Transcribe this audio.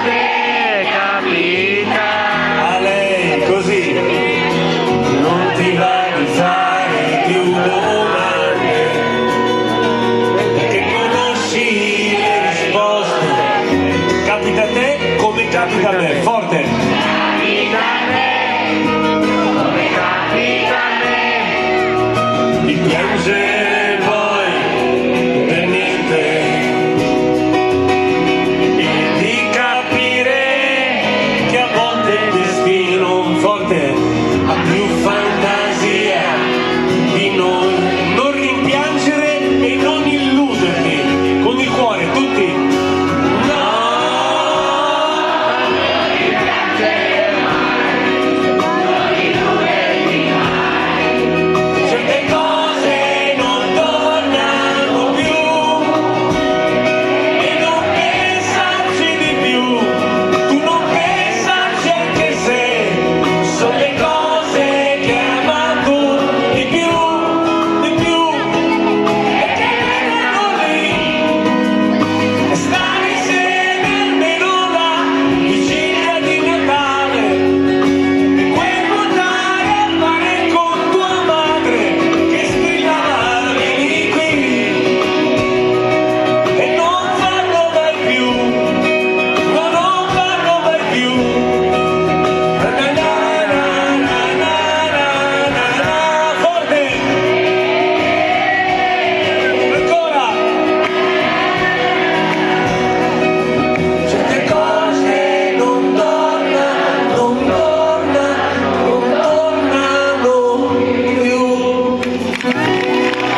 te capita. A lei così non ti va di fare più domande, perché conosci le risposte. Capita a te come capita a me, forte.